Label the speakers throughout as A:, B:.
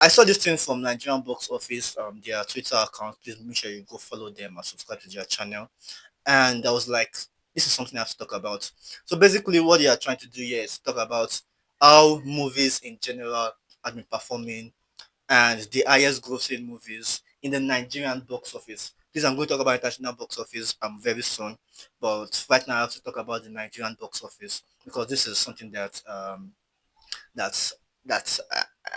A: I saw this thing from Nigerian box office, their Twitter account. Please make sure you go follow them and subscribe to their channel. And I was like, this is something I have to talk about. So basically, what they are trying to do here is talk about how movies in general have been performing and the highest grossing movies in the Nigerian box office. This I'm going to talk about international box office very soon, but right now I have to talk about the Nigerian box office because this is something that's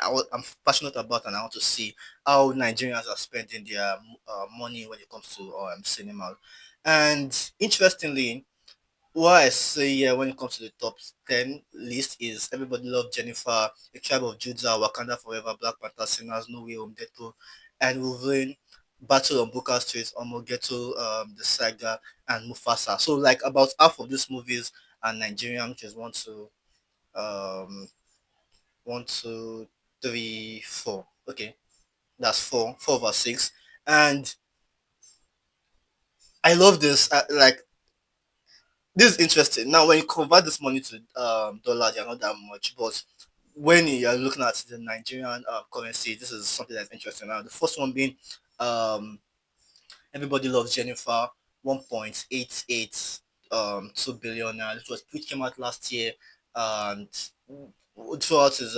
A: I'm passionate about, and I want to see how Nigerians are spending their money when it comes to cinema. And interestingly, what I say here when it comes to the top 10 list is Everybody Love Jennifer, A Tribe of Judah, Wakanda Forever, Black Panther, Sinners, No Way Home, Deadpool, and Wolverine, Battle on Booker Street, Omogeto, The Saga, and Mufasa. So, like, about half of these movies are Nigerian, which is um, one, two, three, four. Okay, that's four over six. And I love this. This is interesting. Now, when you convert this money to dollars, you're not that much, but when you're looking at the Nigerian currency, this is something that's interesting. Now, the first one being um, Everybody Loves Jennifer, 1.88 2 billion. Which came out last year, and throughout is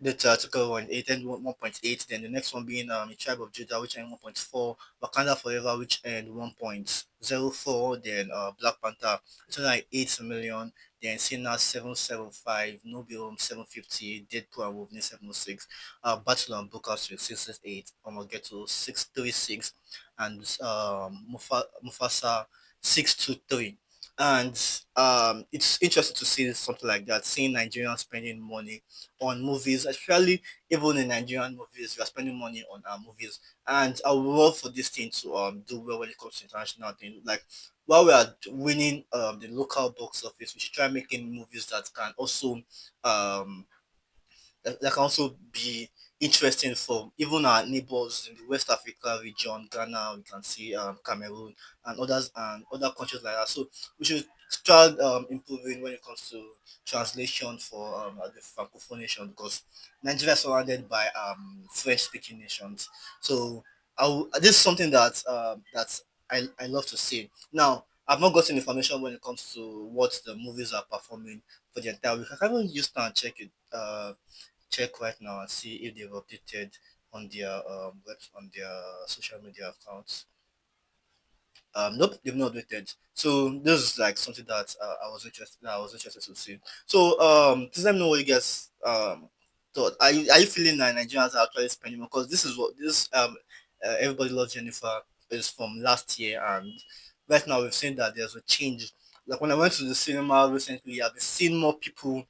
A: the theatrical one, 8 and 1.8. Then the next one being a Tribe of Judah, which earned 1.4. Wakanda Forever, which earned 1.04. Then Black Panther, which earned like 8 million. Then Sinner 775, No Bill 750, Deadpool and Wolverine 706, Battle and Booker 668, Omogeto 636, and Mufasa 623. And it's interesting to see something like that, seeing Nigerians spending money on movies, especially even in Nigerian movies, we are spending money on our movies. And I would love for this thing to do well when it comes to international things. Like while we are winning the local box office, we should try making movies that can also that can also be interesting for even our neighbors in the West Africa region, Ghana, we can see Cameroon and others and other countries like that. So we should start improving when it comes to translation for the Francophone nation because Nigeria is surrounded by French speaking nations. So this is something that I love to see. Now I've not gotten information when it comes to what the movies are performing for the entire week. I can even use now and check it. Check right now and see if they've updated on their on their social media accounts. Nope, they've not updated. So this is like something that I was interested to see. So please let me know what you guys thought. Are you feeling that Nigerians are actually spending more? Because this is what this Everybody Loves Jennifer is from last year, and right now we've seen that there's a change. Like when I went to the cinema recently, I've been seeing more people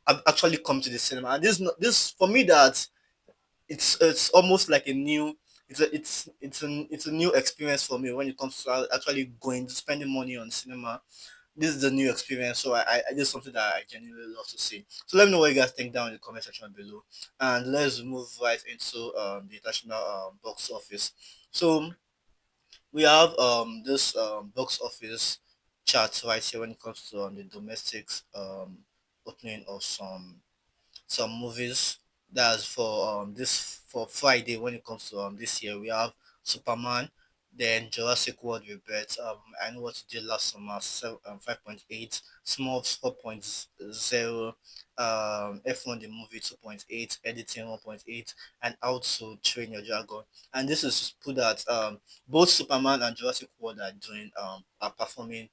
A: have actually come to the cinema, and this for me that it's almost like a new it's a new experience for me when it comes to actually going spending money on cinema. This is a new experience, so this is something that I genuinely love to see. So let me know what you guys think down in the comment section below, and let's move right into the international box office. So we have this box office chart right here when it comes to the domestic opening of some movies. That's for this for Friday when it comes to this year. We have Superman, then Jurassic World Rebirth. I know what you did last summer, 5.8, Smurfs 4.0, F1 the movie 2.8, editing 1.8, and How to Train Your Dragon. And this is to put that both Superman and Jurassic World are performing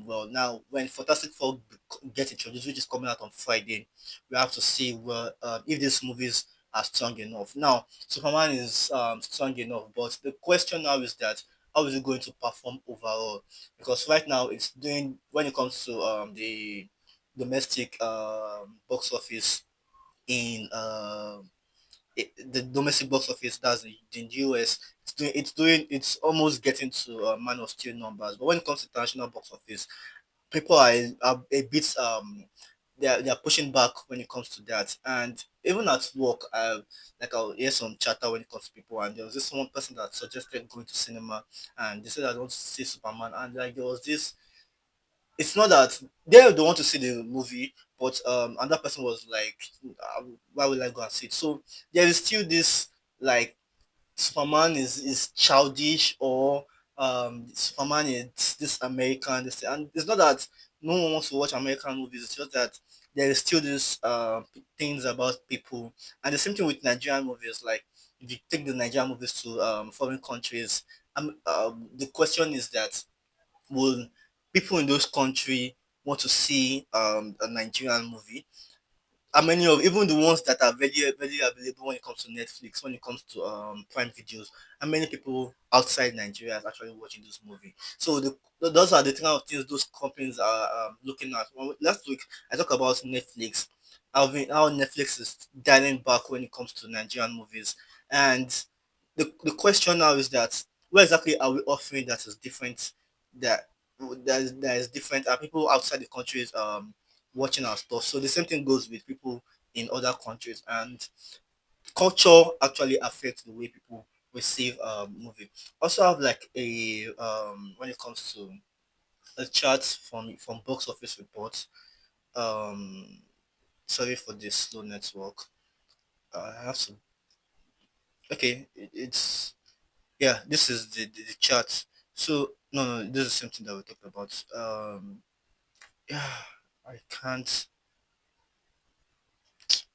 A: well. Now when Fantastic Four get introduced, which is coming out on Friday, we have to see if these movies are strong enough. Now, Superman is strong enough, but the question now is that how is it going to perform overall? Because right now it's doing when it comes to the domestic box office in the domestic box office that's in the US. It's almost getting to Man of Steel numbers, but when it comes to international box office, people are a bit they're pushing back when it comes to that. And even at work, I'll hear some chatter when it comes to people. And there was this one person that suggested going to cinema, and they said I don't see Superman. And like there was this it's not that they don't want to see the movie, but another person was like, why would I go and see it? So there is still this like Superman is childish, or Superman is this American this, and it's not that no one wants to watch American movies. It's just that there is still this things about people, and the same thing with Nigerian movies. Like if you take the Nigerian movies to foreign countries, the question is that will people in those countries want to see a Nigerian movie? How many of even the ones that are very available when it comes to Netflix, when it comes to Prime Videos, how many people outside Nigeria is actually watching this movie? So those are the kind of things those companies are looking at. Well, last week I talked about Netflix, how Netflix is dialing back when it comes to Nigerian movies, and the question now is that what exactly are we offering that is different, that that is different? Are people outside the countries watching our stuff? So the same thing goes with people in other countries, and culture actually affects the way people receive movie. Also have like a when it comes to a chart from box office reports. Um Sorry for this slow network. I have to, okay, it's, yeah, this is the chart. So no, this is something that we talked about. Yeah, I can't,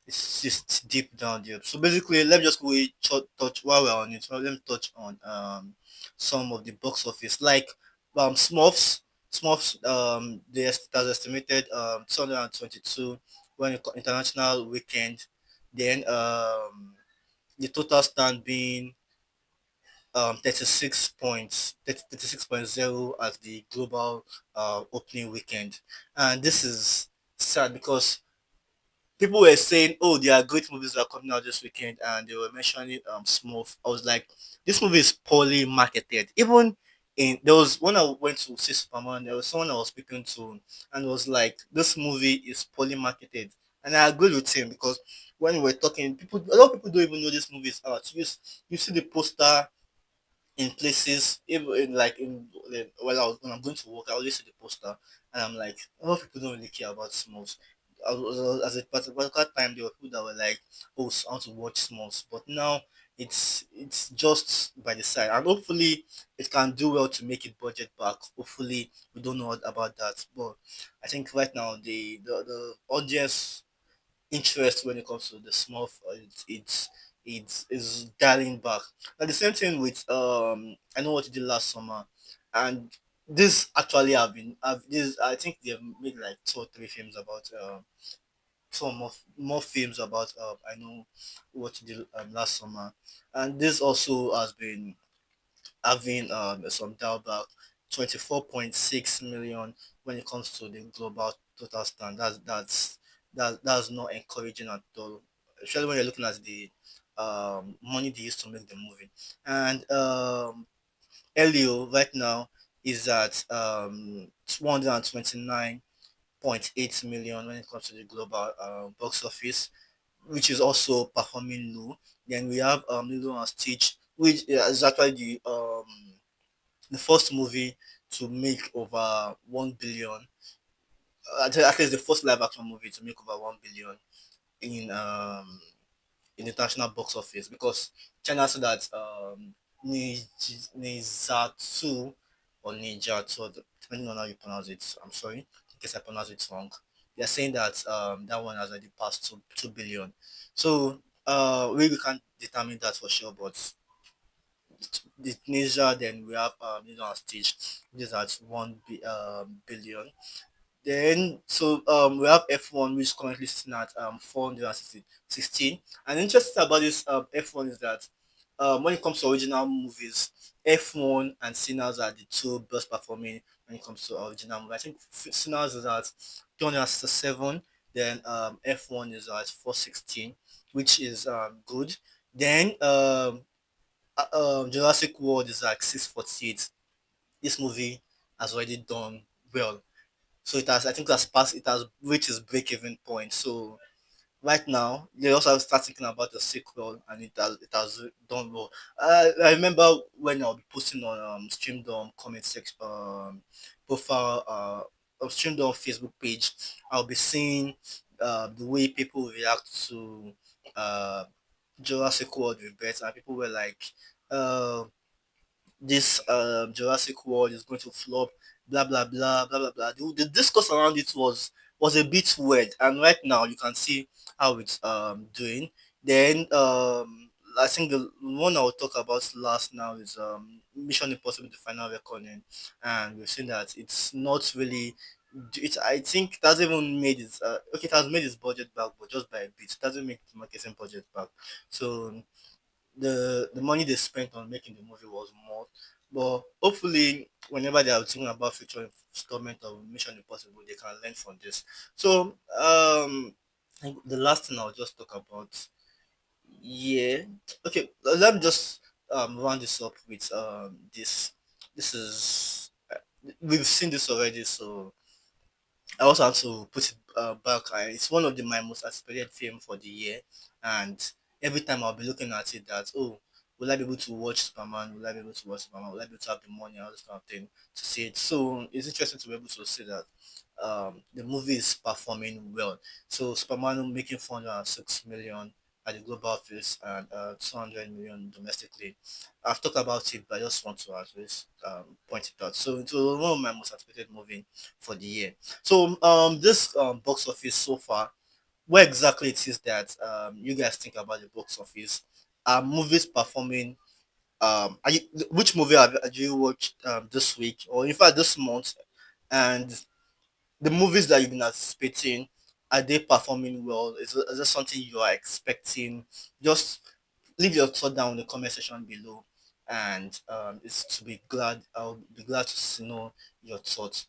A: it's just deep down there. So basically, let me just quickly touch while we're on it. Let me touch on some of the box office, like Smurfs. Smurfs, that was estimated 222 when international weekend. Then the total stand being 36 points, 36.0 as the global opening weekend, and this is sad because people were saying, "Oh, there are great movies that are coming out this weekend," and they were mentioning Smurf. I was like, "This movie is poorly marketed." Even in there was when I went to see Superman, there was someone I was speaking to, and was like, "This movie is poorly marketed," and I agreed with him because when we were talking, a lot of people don't even know this movie is out. You see the poster in places, even in like when I'm going to work, I always see the poster, and I'm like, a lot of people don't really care about Smalls. As a particular time, there were people that were like, "Oh, I want to watch Smalls," but now it's just by the side, and hopefully it can do well to make it budget back. Hopefully, we don't know about that, but I think right now the audience interest when it comes to the small it's is dialing back. And the same thing with I know what you did last summer, and this actually have this I think they've made like 2 or 3 films about some more films about I know what you did last summer, and this also has been having some dial back, 24.6 million when it comes to the global total stand. That's not encouraging at all, especially when you're looking at the money they used to make the movie. And Elio right now is at 229.8 million when it comes to the global box office, which is also performing low. Then we have Lilo and Stitch, which is actually the first movie to make over 1 billion. At least the first live action movie to make over 1 billion in in international box office, because China said that Nizatu or Nijatu, depending on how you pronounce it, I'm sorry in case I pronounce it wrong. They're saying that that one has already passed 2 billion. So we can't determine that for sure, but the Tunisia, then we have on stage, this at 1 billion. Then so we have F1, which is currently sitting at 416. And interesting about this F1 is that when it comes to original movies, F1 and Sinners are the two best performing when it comes to original movie. I think Sinners is at 267, then F1 is at 416, which is good. Then Jurassic World is like 648. This movie has already done well, so it has, I think, it has passed. It has reached its break-even point. So right now, they also have to start thinking about the sequel, and it has done well. I remember when I'll be posting on Streamdorm comment section profile. Streamdorm Facebook page, I'll be seeing the way people react to uh, Jurassic World Rebirth, and people were like, uh, this Jurassic World is going to flop, blah blah blah blah blah blah. The discourse around it was a bit weird, and right now you can see how it's doing. Then I think the one I'll talk about last now is Mission Impossible: The Final Reckoning, and we've seen that it's not really. It, I think it hasn't even made its okay. It has made its budget back, but just by a bit. It doesn't make the marketing budget back. So the money they spent on making the movie was more. But hopefully, whenever they are thinking about future installment of Mission Impossible, they can learn from this. So I think the last thing I'll just talk about, yeah, okay, let me just round this up with this. This is we've seen this already, so I also have to put it back. It's one of my most anticipated film for the year, and every time I'll be looking at it, that oh, will I be able to watch Superman? Will I be able to watch Superman? Will I be able to have the money? All this kind of thing to see it. So it's interesting to be able to see that the movie is performing well. So Superman making 406 million at the global office and 200 million domestically. I've talked about it, but I just want to at least point it out. So it was one of my most anticipated movie for the year. So this box office so far, where exactly it is that you guys think about the box office? Are movies performing? Which movie have you watched this week or in fact this month? And the movies that you've been anticipating, are they performing well? Is there something you are expecting? Just leave your thought down in the comment section below, and it's to be glad. I'll be glad to know your thoughts.